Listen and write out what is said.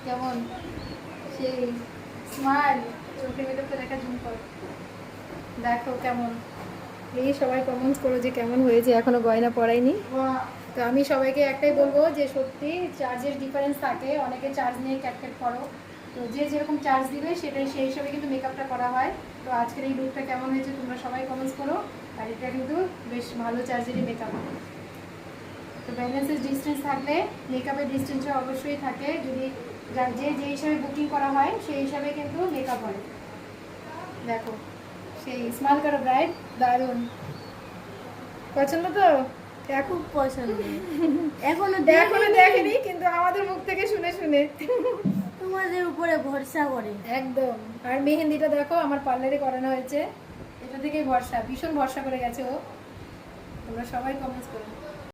কেমন সেই স্মাইল, চোখের ভিতরে দেখা জুম করো, দেখো কেমন। এই সবাই কমেন্টস করো যে কেমন হয়েছে, এখনো গয়না পরাইনি। তো আমি সবাইকে একটাই বলবো যে সত্যি চার্জের ডিফারেন্স থাকে, অনেকে চার্জ নিয়ে ক্যাটক্যাট করো, তো যে যেরকম চার্জ দিবে সেটাই সেই হিসাবে কিন্তু মেকআপটা করা হয়। তো আজকের এই লুকটা কেমন হয়েছে তোমরা সবাই কমেন্টস করো। আর এটা কিন্তু বেশ ভালো চার্জেরই মেকআপ। তো ব্যালেন্সের ডিস্টেন্স থাকলে মেকআপের ডিস্টেন্সটা অবশ্যই থাকে, যদি যে হিসাবে বুকিং করা হয় সেই হিসাবে কিন্তু মেকআপ হয়। দেখো সেই স্মাইল করো ব্রাইট, দারুণ পছন্দ তো? খুব পছন্দ। এখনো দেখেনি কিন্তু আমাদের মুখ থেকে শুনে শুনে তোমাদের উপরে ভরসা করে একদম। আর মেহেন্দিটা দেখো আমার পার্লারে করানো হয়েছে, এটা থেকেই ভরসা, ভীষণ ভরসা করে গেছে ও। তোমরা সবাই কমেন্টস করো।